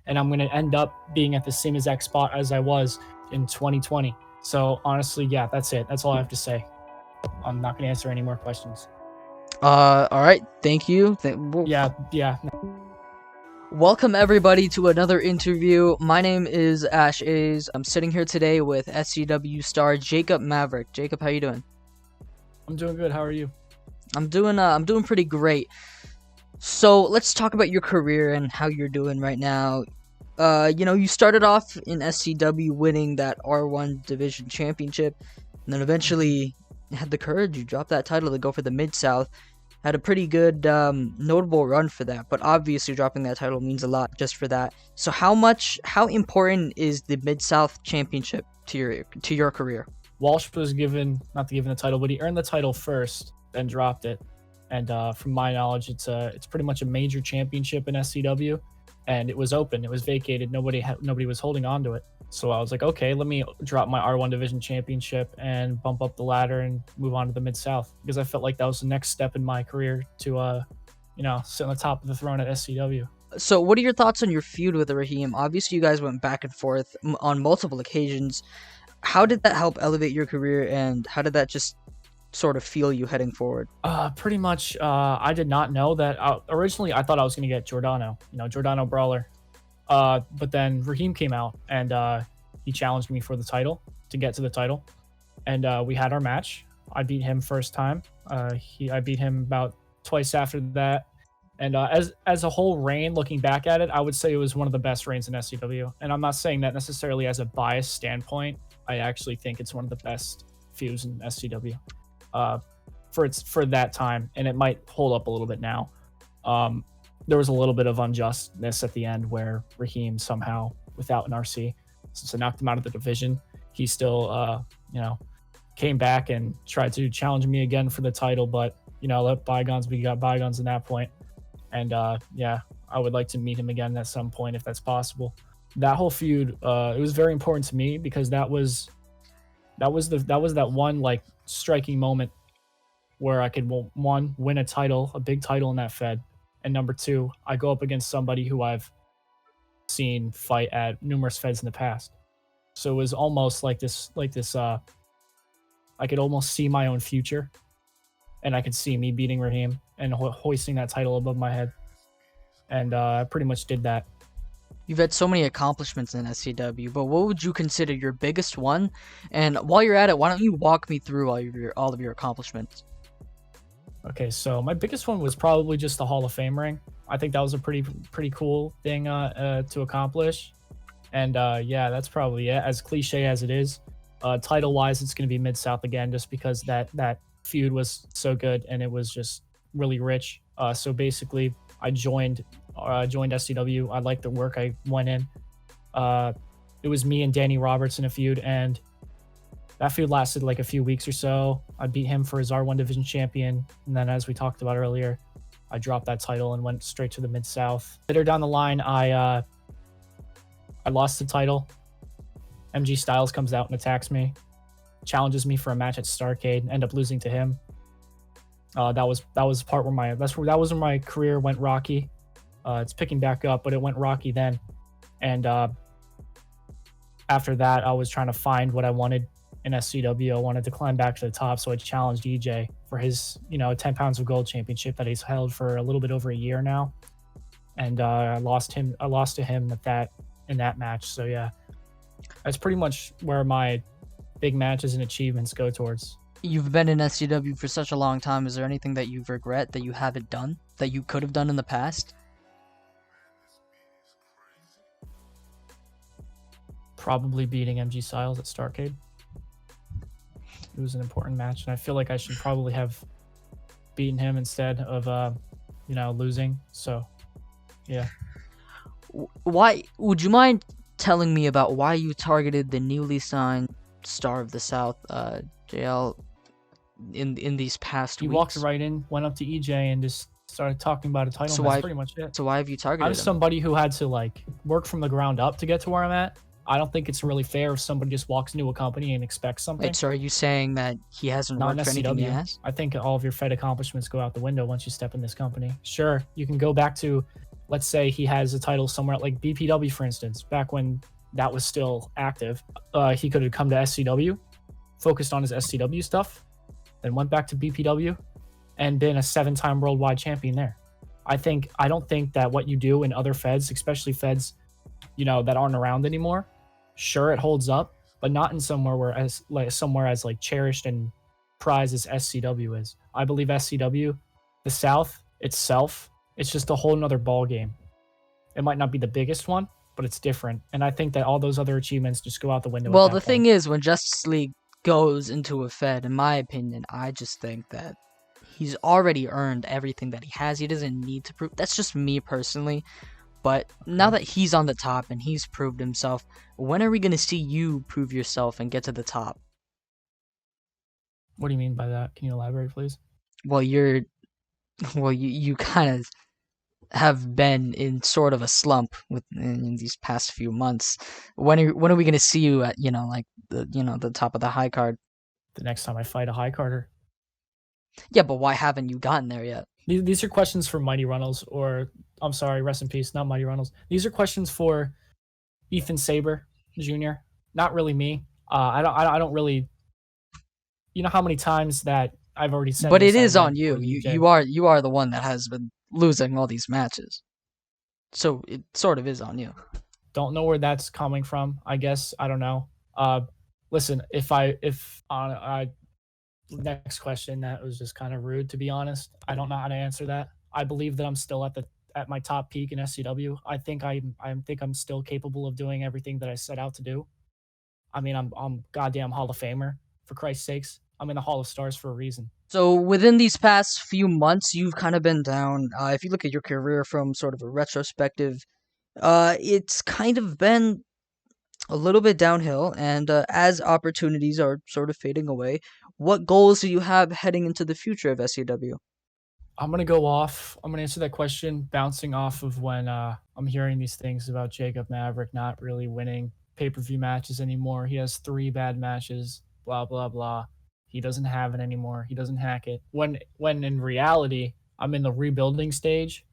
and I'm going to end up being at the same exact spot as I was in 2020. So honestly, yeah, that's it. That's all I have to say. I'm not going to answer any more questions. All right. Thank you. Yeah. Welcome everybody to another interview. My name is Ash A's. I'm sitting here today with SCW star Jacob Maverick. Jacob, how you doing? I'm doing good. How are you? I'm doing pretty great. So let's talk about your career and how you're doing right now. You started off in SCW winning that R1 Division Championship, and then eventually had the courage. You dropped that title to go for the Mid-South. Had a pretty good, notable run for that, but obviously dropping that title means a lot just for that. So how important is the Mid-South Championship to your career? Walsh was not given the title, but he earned the title first, then dropped it. And from my knowledge, it's pretty much a major championship in SCW, and it was open, it was vacated, nobody was holding on to it. So I was like, okay, let me drop my R1 Division Championship and bump up the ladder and move on to the Mid-South, because I felt like that was the next step in my career to, sit on the top of the throne at SCW. So what are your thoughts on your feud with Raheem? Obviously, you guys went back and forth on multiple occasions. How did that help elevate your career, and how did that just sort of feel you heading forward? Pretty much, I did not know that. Originally, I thought I was going to get Giordano Brawler. But then Raheem came out, and he challenged me for the title, to get to the title. And we had our match. I beat him first time. I beat him about twice after that. And as a whole reign, looking back at it, I would say it was one of the best reigns in SCW. And I'm not saying that necessarily as a biased standpoint. I actually think it's one of the best feuds in SCW. For that time, and it might hold up a little bit now. There was a little bit of unjustness at the end where Raheem somehow, without an RC, since I knocked him out of the division, he still came back and tried to challenge me again for the title, but let bygones be bygones in that point. And I would like to meet him again at some point if that's possible. That whole feud, it was very important to me because that was that one like striking moment where I could win a big title in that Fed, and number two, I go up against somebody who I've seen fight at numerous Feds in the past. So it was almost like this I could almost see my own future, and I could see me beating Raheem and hoisting that title above my head, and I pretty much did that. You've had so many accomplishments in SCW, but what would you consider your biggest one? And while you're at it, why don't you walk me through all of your accomplishments? Okay, so my biggest one was probably just the Hall of Fame ring. I think that was a pretty cool thing to accomplish. And that's probably it. As cliche as it is, title-wise, it's going to be Mid-South again, just because that feud was so good and it was just really rich. So basically, I joined SCW. I liked the work. I went in. It was me and Danny Roberts in a feud, and that feud lasted like a few weeks or so. I beat him for his R1 Division champion, and then as we talked about earlier, I dropped that title and went straight to the Mid-South. Later down the line, I lost the title. MG Styles comes out and attacks me, challenges me for a match at Starcade, end up losing to him. That was the part where that was when my career went rocky. It's picking back up, but it went rocky then. And after that, I was trying to find what I wanted in SCW. I wanted to climb back to the top, so I challenged EJ for his 10 pounds of gold championship that he's held for a little bit over a year now. And I lost to him in that match. So yeah, that's pretty much where my big matches and achievements go towards. You've been in SCW for such a long time. Is there anything that you regret that you haven't done, that you could have done in the past? Probably beating MG Styles at Starcade. It was an important match, and I feel like I should probably have beaten him instead of losing. So yeah. Why would you mind telling me about why you targeted the newly signed Star of the South, JL, in these past weeks? He walked right in, went up to EJ, and just started talking about a title. That's pretty much it. So why have you targeted him? I'm somebody who had to work from the ground up to get to where I'm at. I don't think it's really fair if somebody just walks into a company and expects something. Wait, so are you saying that he hasn't worked for anything he has? I think all of your Fed accomplishments go out the window once you step in this company. Sure, you can go back to let's say he has a title somewhere at like BPW, for instance, back when that was still active. He could have come to SCW, focused on his SCW stuff, then went back to BPW and been a 7-time worldwide champion there. I don't think that what you do in other feds, especially feds, that aren't around anymore, sure it holds up, but not in somewhere as like cherished and prized as SCW is. I believe SCW, the South itself, it's just a whole nother ball game. It might not be the biggest one, but it's different. And I think that all those other achievements just go out the window Well, at the that point. thing is, when Justice League goes into a Fed, in my opinion, I just think that he's already earned everything that he has. He doesn't need to prove. That's just me personally. But now that he's on the top and he's proved himself, when are we going to see you prove yourself and get to the top? What do you mean by that? Can you elaborate, please? Well, you kind of have been in sort of a slump in these past few months. When are we going to see you at like the top of the high card? The next time I fight a high carder. Yeah, but why haven't you gotten there yet? These are questions for Mighty Runnels, or I'm sorry, rest in peace, not Mighty Runnels. These are questions for Ethan Saber Jr. Not really me. I don't really. You know how many times that I've already said. But it this, I is on went you. for the You are the one that has been losing all these matches. So it sort of is on you. Don't know where that's coming from. I guess I don't know. Listen, if next question, that was just kind of rude, to be honest. I don't know how to answer that. I believe that I'm still at my top peak in SCW. I think I'm still capable of doing everything that I set out to do. I mean, I'm goddamn Hall of Famer, for Christ's sakes. I'm in the Hall of Stars for a reason. So within these past few months, you've kind of been down. If you look at your career from sort of a retrospective, it's kind of been a little bit downhill. And as opportunities are sort of fading away, what goals do you have heading into the future of SCW? I'm gonna answer that question bouncing off of when I'm hearing these things about Jacob Maverick not really winning pay-per-view matches anymore. He has 3 bad matches, blah blah blah. He doesn't have it anymore. He doesn't hack it. When in reality, I'm in the rebuilding stage,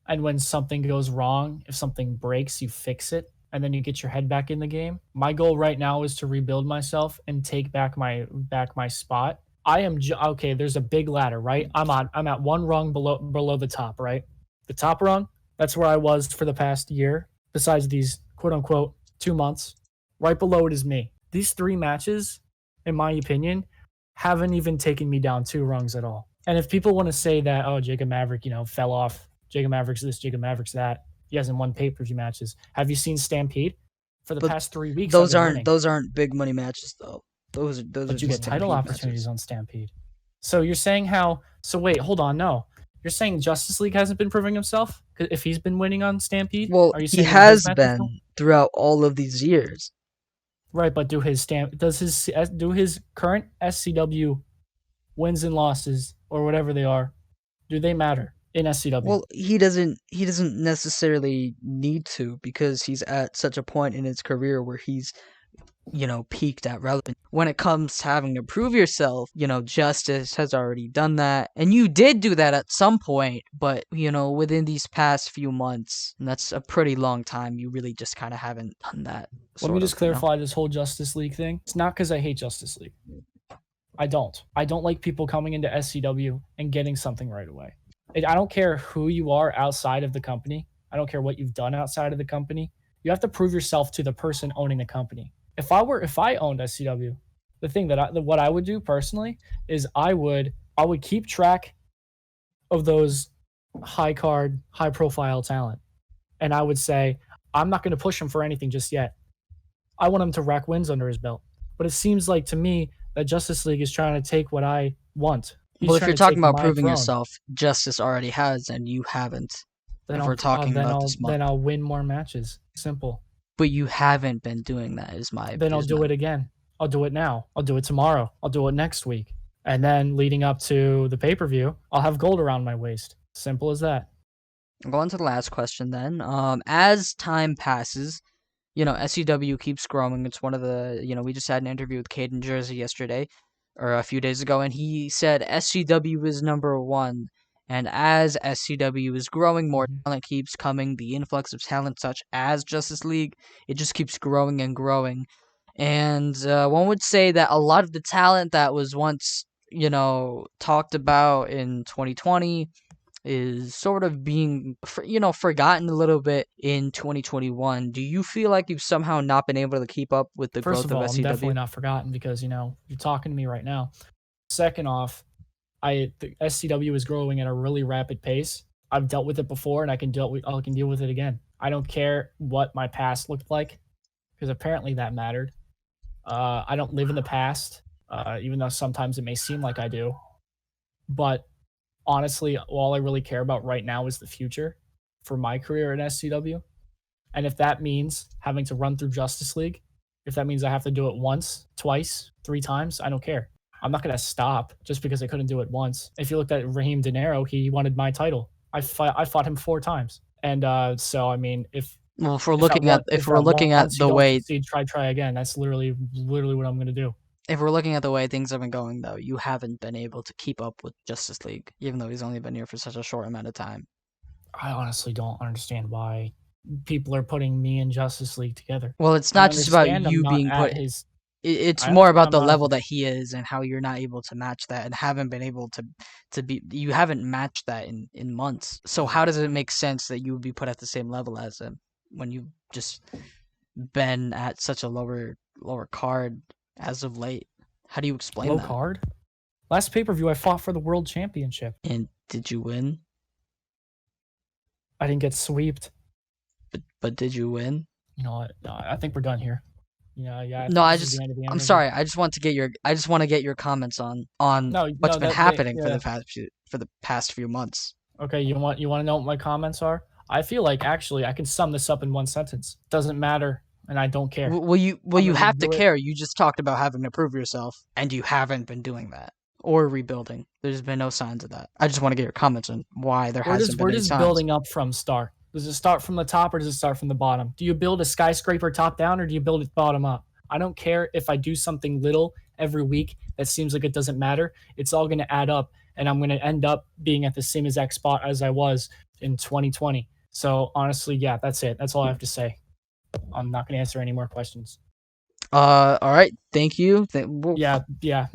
and when something goes wrong, if something breaks, you fix it and then you get your head back in the game. My goal right now is to rebuild myself and take back my spot. Okay, there's a big ladder, right? I'm at one rung below the top, right? The top rung, that's where I was for the past year, besides these quote unquote 2 months. Right below it is me. These 3 matches, in my opinion, haven't even taken me down 2 rungs at all. And if people want to say that, oh, Jacob Maverick, fell off, Jacob Maverick's this, Jacob Maverick's that, he hasn't won pay-per-view matches. Have you seen Stampede? For the But past 3 weeks, I've been winning. those aren't big money matches though. Those are But you just get title Stampede opportunities matches. on Stampede. So you're saying so wait, hold on, no. You're saying Justice League hasn't been proving himself? If he's been winning on Stampede? Well, Are you he saying that his has matches don't? been throughout all of these years. Right, but do his current SCW wins and losses, or whatever they are, do they matter in SCW? Well, he doesn't necessarily need to, because he's at such a point in his career where he's peaked at relevant. When it comes to having to prove yourself, Justice has already done that. And you did do that at some point, but, within these past few months, and that's a pretty long time, you really just kind of haven't done that. Let me just clarify this whole Justice League thing. It's not because I hate Justice League. I don't. I don't like people coming into SCW and getting something right away. I don't care who you are outside of the company. I don't care what you've done outside of the company. You have to prove yourself to the person owning the company. If I owned SCW, the thing what I would do personally is I would keep track of those high card, high profile talent, and I would say I'm not going to push him for anything just yet. I want him to rack wins under his belt. But it seems like to me that Justice League is trying to take what I want. Well, if you're talking about proving yourself, Justice already has, and you haven't. Then if we're talking about this month, then I'll win more matches. Simple. But you haven't been doing that, is my. Then I'll do it again. I'll do it now. I'll do it tomorrow. I'll do it next week. And then leading up to the pay-per-view, I'll have gold around my waist. Simple as that. I'll go on to the last question then. As time passes, SCW keeps growing. It's one of the, we just had an interview with Caden Jersey yesterday, or a few days ago, and he said SCW is number 1. And as SCW is growing, more Mhm. talent keeps coming. The influx of talent, such as Justice League, it just keeps growing and growing. And one would say that a lot of the talent that was once, talked about in 2020 is sort of being, forgotten a little bit in 2021. Do you feel like you've somehow not been able to keep up with the First growth of of all, I'm SCW? definitely not forgotten because you're talking to me right now. Second off, the SCW is growing at a really rapid pace. I've dealt with it before, and I can deal with it again. I don't care what my past looked like because apparently that mattered. I don't live in the past, even though sometimes it may seem like I do. But honestly, all I really care about right now is the future for my career in SCW. And if that means having to run through Justice League, if that means I have to do it once, twice, 3 times, I don't care. I'm not going to stop just because I couldn't do it once. If you looked at Raheem De Niro, he wanted my title. I fought him 4 times. And so, I mean, Well, if we're if at looking one at if if we're at looking at once you the don't way succeed, try again. That's literally what I'm going to do. if we're looking at the way things have been going, though, you haven't been able to keep up with Justice League, even though he's only been here for such a short amount of time. I honestly don't understand why people are putting me and Justice League together. Well, it's I not just about understand I'm you not being at put. his It's I more understand about I'm the not at level his that he is and how you're not able to match that and haven't been able to be. You haven't matched that in months. So how does it make sense that you would be put at the same level as him when you've just been at such a lower card as of late? How do you explain low that? card. Last pay-per-view I fought for the world championship. And did you win? I didn't get sweeped. But did you win? You know what? No, I think we're done here. Yeah, I No, think this is the end of the I'm interview. sorry. I just want to get your comments on No, what's no, been that they happening yeah. for the past few months. Okay, you want to know what my comments are? I feel like actually I can sum this up in one sentence. Doesn't matter, and I don't care. Well, I'm you gonna have to do it. care. You just talked about having to prove yourself, and you haven't been doing that or rebuilding. There's been no signs of that. I just want to get your comments on why there hasn't been Where any does signs. building up from start? Does it start from the top or does it start from the bottom? Do you build a skyscraper top down or do you build it bottom up? I don't care if I do something little every week that seems like it doesn't matter. It's all going to add up, and I'm going to end up being at the same exact spot as I was in 2020. So honestly, yeah, that's it. That's all I have to say. I'm not going to answer any more questions. All right. Thank you. Yeah.